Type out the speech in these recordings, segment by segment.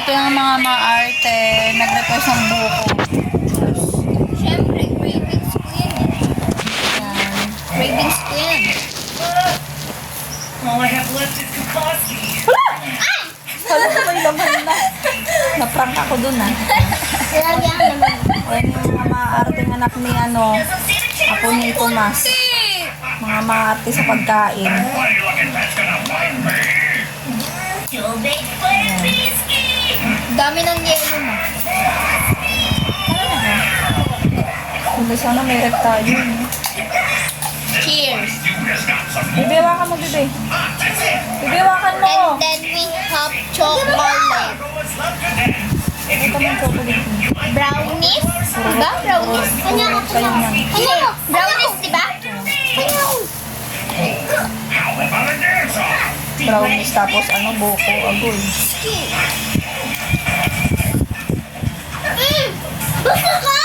Ito yung mga maarte, nag-request ng buko. Siyempre, cravings ko yan. Yan. Cravings ko yan. All I have left is Kaposi. Kala ko may laman na. Naprank ako dun ah. Lagyan naman. Ayan yung mga maarting anak ni ako ni Tomas. Mga maarte sa pagkain. Why are you looking that's gonna find me? You'll make fun Dami ng yelo mo. Hindi sana may rep tayo. Cheers. Bibiwakan mo, bebe. Bibiwakan mo. And then we have chocolate. Ito mo yung chocolate. Brownies? Diba? Brownies? Kanya ko. Kayo yan. Kanya ko. Brownies, diba? Kanya ko. How about a dance off? Brownies tapos buko, agoy. Basta ka?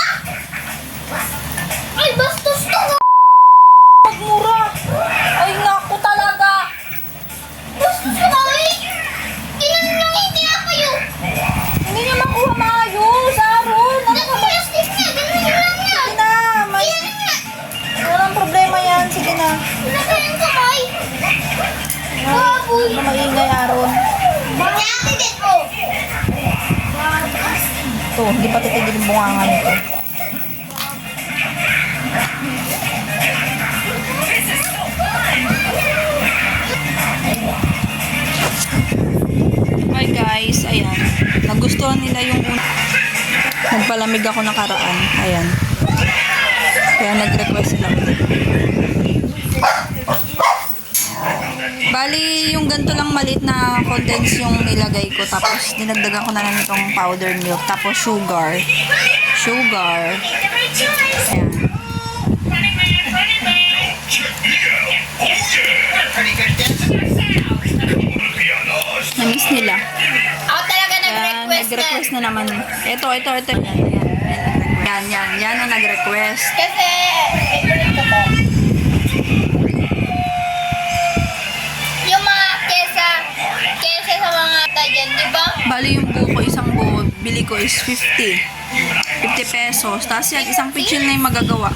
Ay, bastos to. Magmura. Ay, naku talaga. Bastos ka eh. Ilan lang hindi na kayo. Hindi niya makuha maayos, Aaron. Ano ka ba? Plastic na. Ganun lang yan. Sige na. May... Yan nga. Walang problema yan. Sige na. Wala kayong kamay. Baboy. Ano maingay, Aaron? Bakit din mo? Ito, hindi pa titigil yung bunganga nito. Hi guys, ayan. Nagustuhan nila yung nagpalamig ako nakaraan. Ayan. Kaya nag-request sila ulit. Bali, yung ganito lang maliit na condense yung nilagay ko. Tapos, dinagdagan ko na lang itong powder milk. Tapos, sugar. Sugar. Ayan. Namiss nila. Ako talaga Kaya, nag-request na. nag-request na naman. Ito. Yan ang nag-request. Kasi, favorite ko to. Yung mga kesa sa mga dyan, di ba? Bali yung buko, isang buko, bili ko is 50. 50 pesos. Tapos yan, isang pitchin na yung magagawa.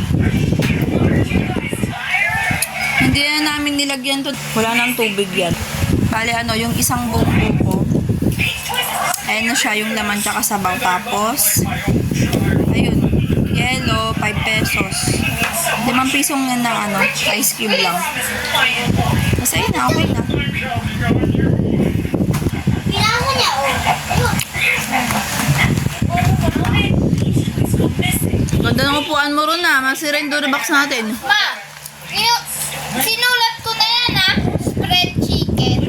Hindi na namin nilagyan to. Wala nang tubig yan. Bali yung isang buong buko. Ayan na siya, yung laman tsaka sabaw. Tapos, ayun, yellow, 5 pesos. 5 pisong yan na ice cube lang. Tapos ayun na, okay na. Kailangan niya, oh. Ganda ng upuan mo ron na. Masira yung Durabox natin. Ma, sinulat ko na yan, ha? Spread chicken.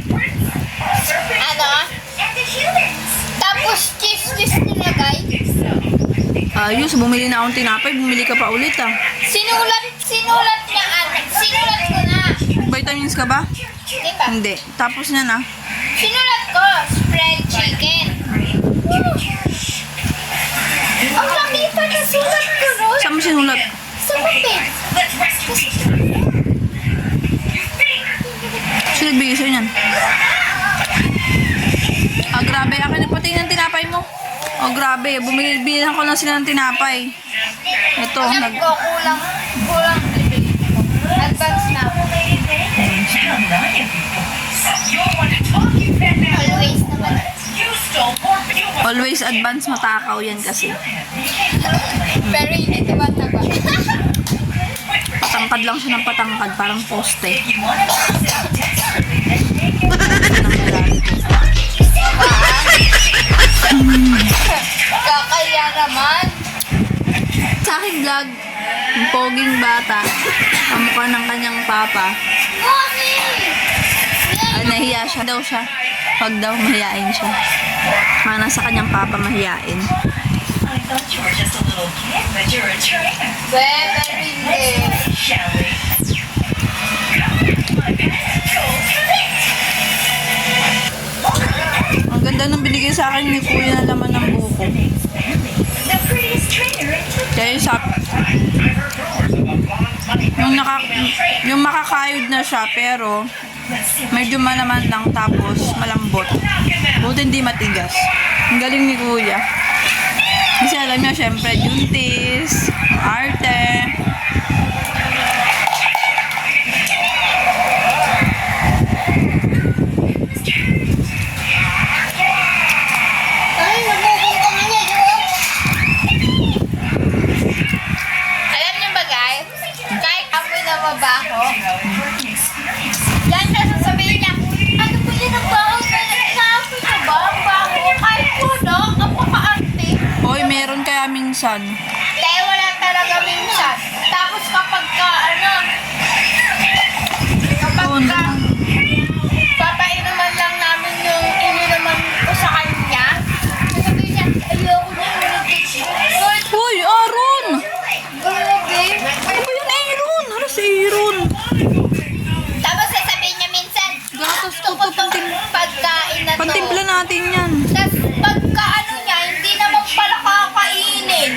Tapos cheese whiz nilagay. Ayos, bumili na akong tinapay. Bumili ka pa ulit Sinulat niya, sinulat ko na. Vitamins ka ba? Di ba? Hindi. Tapos na na. Sinulat ko, spread chicken. Ang laki pa na sulat ko, Ron. Saan mo sinulat? Sa papel. Sino nagbigay sa'yo niyan? Grabe. Akin na pati ng tinapay mo. Grabe. Bumili ko lang sila ng tinapay. Ito. Alam ko, kulang bibig. Advance na ako. Always naman. Always advance matakaw yan kasi. Pero hindi tumataba. Patangkad lang siya ng patangkad. Parang poste. Kakaya naman. Sa aking vlog, yung poging bata, kamukha ng kanyang papa. Nahiya siya daw siya. Pag daw mahiyain siya. Mana sa kanyang papa mahiyain. I thought you were just a little kid, but you're a trainer. Pero hindi. Shall we? My pants go fit. Ang ganda nung binigay sa akin ni Kuya na laman ng buko. The prettiest trainer in town. Kaya yung makakayod na siya pero Medyo malaman lang tapos malambot. Buti hindi matigas. Ang galing ni Kuya. Kasi alam niya, syempre, Juntis, arte. Ay, nabubungkang niya yun. Alam niyo ba guys, kahit amoy na mabaho, yan siya sasabihin niya, ano po yan ang baho? Naamoy na ba ang baho? Kahit po no, napaka-arte. Hoy, meron kaya minsan. Dahil wala talaga minsan. Tapos kapag ka, kapag ka, papainuman lang namin yung ininuman ko sa kanya, sasabihin niya, ayoko na yung nag-teach. Hoy, Aaron! Grabe. Ano ba yun, Aaron? Ano si Aaron? Tapos sasabihin niya minsan, Gatas gusto ko tong pagkain na to. Pantimpla natin yan. Tapos pagka niya, hindi naman pala kakainin.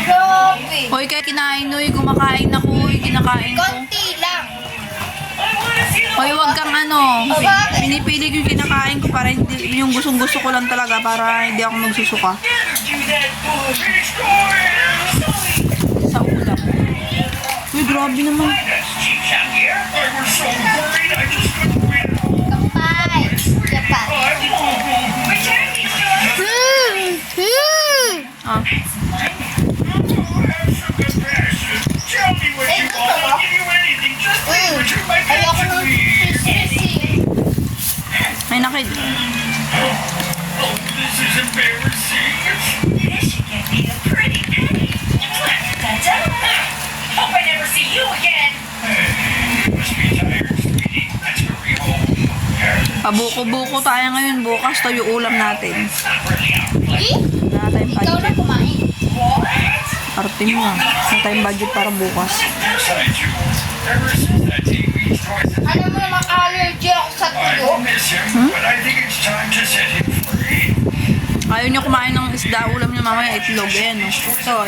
Grabe. Hoy, kaya kinain Uy, kumakain ako. Uy, kinakain ko. Konti lang. Hoy, wag kang bakit? pinipili ko yung kinakain ko para hindi, yung gustong-gusto ko lang talaga para hindi ako magsusuka sa ulam. Uy, grabe naman. Kampay. Japan. Ah, Ayoko nung sisi. ay nakid. Pabuko-buko tayo ngayon. Bukas to yung ulam natin. Wala tayong Ikaw na budget. kumain. Arte mo. Wala tayong budget para bukas. Alam mo naman allergy ako sa tuyo. Ayaw niyo kumain ng isda. Ulam niya mamaya itlog. Ayan o. So,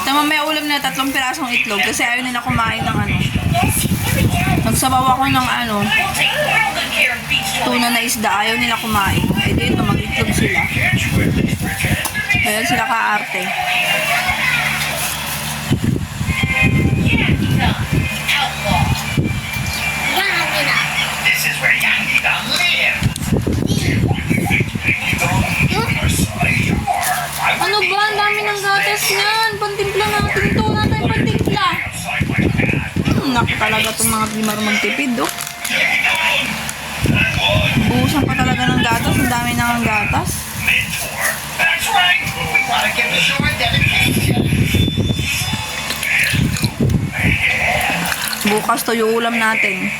mamaya ulam na 3 pirasong itlog. Kasi ayaw nila kumain ng Nagsabaw ako ng tuna na isda. Ayaw nila kumain. Eh dito, mag-itlog sila. Ayan sila kaarte. Yan, na. Ano ba? Ang dami ng gatas niyan. Pantimpla natin to. Wala tayong pantimpla. Naku talaga itong mga di marunong tipid, oh. Buusan pa talaga ng gatas. Ang dami na ng gatas. Bukas to yung ulam natin.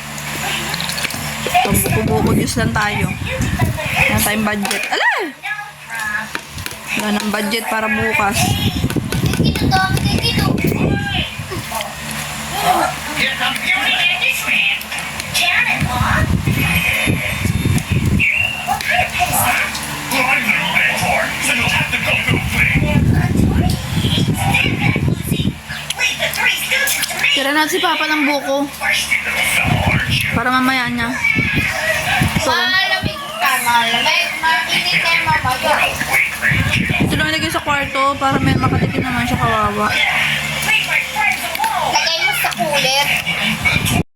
Buko-buko juice lang tayo. Wala tayong budget. Ala! Wala ng budget para bukas. Dito to, dito. Here's the beauty and this man. Janet, Mom. Well, I'm the mentor, so you'll have to go through me. Leave the Three Stooges to me. Tira natin si Papa ng buko. Feisty little fella, aren't you? Para mamaya niya. So, Malamig ka, malamig. Mainit na yung mamaya. ito lang lagay sa kwarto para may makatikin naman siya kawawa. Leave my friends alone. Lagay mo sa cooler.